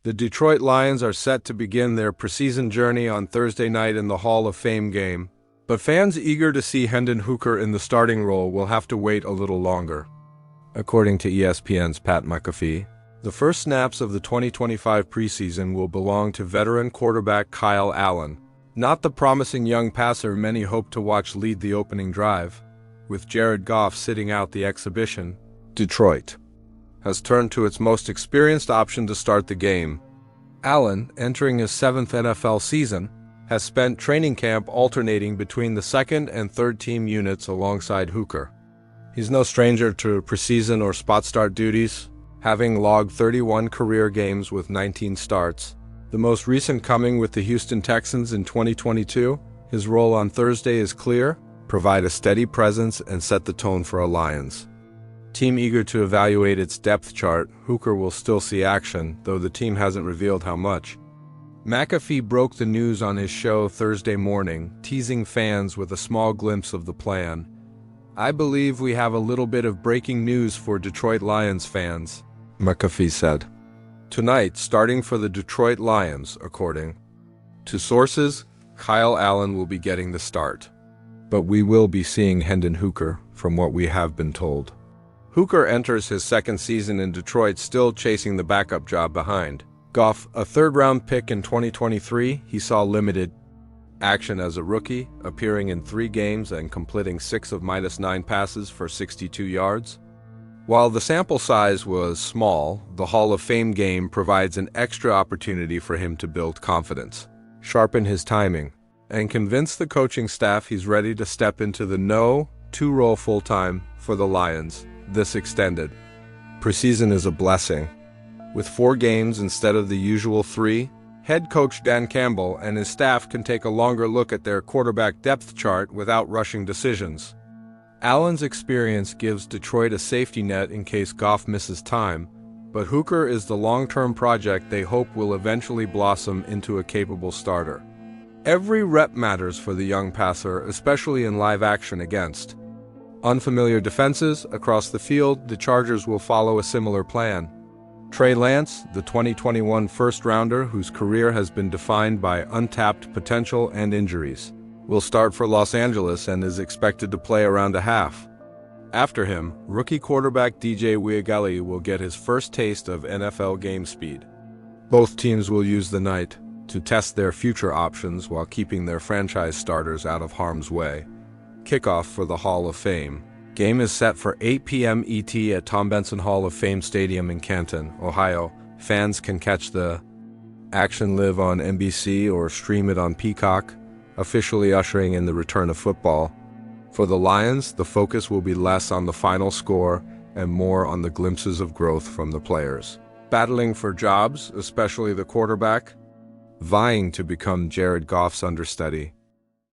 The Detroit Lions are set to begin their preseason journey on Thursday night in the Hall of Fame game, but fans eager to see Hendon in the starting role will have to wait a little longer. According to ESPN's Pat McAfee, the first snaps of the 2025 preseason will belong to veteran quarterback Kyle Allen, not the promising young passer many hope to watch lead the opening drive. With Jared Goff sitting out the exhibition, Detroit has turned to its most experienced option to start the game. Allen, entering his 7th NFL season, has spent training camp alternating between the second and third team units alongside Hooker. He's no stranger to preseason or spot start duties, having logged 31 career games with 19 starts, the most recent coming with the Houston Texans in 2022. His role on Thursday is clear: provide a steady presence and set the tone for a Lions team eager to evaluate its depth chart. Hooker will still see action, though the team hasn't revealed how much. McAfee broke the news on his show Thursday morning, teasing fans with a small glimpse of the plan. "I believe we have a little bit of breaking news for Detroit Lions fans," McAfee said. Tonight, starting for the Detroit Lions, according to sources, Kyle Allen will be getting the start. But we will be seeing Hendon Hooker, from what we have been told. Hooker enters his second season in Detroit, still chasing the backup job behind Goff. A third-round pick in 2023, he saw limited action as a rookie, appearing in 3 games and completing 6 of -9 passes for 62 yards. While the sample size was small, the Hall of Fame game provides an extra opportunity for him to build confidence, sharpen his timing, and convince the coaching staff he's ready to step into the No-2 role full-time for the Lions. This extended preseason is a blessing. With 4 games instead of the usual 3, head coach Dan Campbell and his staff can take a longer look at their quarterback depth chart without rushing decisions. Allen's experience gives Detroit a safety net in case Goff misses time, but Hooker is the long-term project they hope will eventually blossom into a capable starter. Every rep matters for the young passer, especially in live action against unfamiliar defenses across the field. The Chargers will follow a similar plan. Trey Lance, the 2021 first-rounder whose career has been defined by untapped potential and injuries, will start for Los Angeles and is expected to play around a half. After him, rookie quarterback DJ Uiagalelei will get his first taste of NFL game speed. Both teams will use the night to test their future options while keeping their franchise starters out of harm's way. Kickoff for the Hall of Fame game is set for 8 p.m. ET at Tom Benson Hall of Fame Stadium in Canton, Ohio. Fans can catch the action live on NBC or stream it on Peacock, officially ushering in the return of football. For the Lions, the focus will be less on the final score and more on the glimpses of growth from the players battling for jobs, especially the quarterback, vying to become Jared Goff's understudy.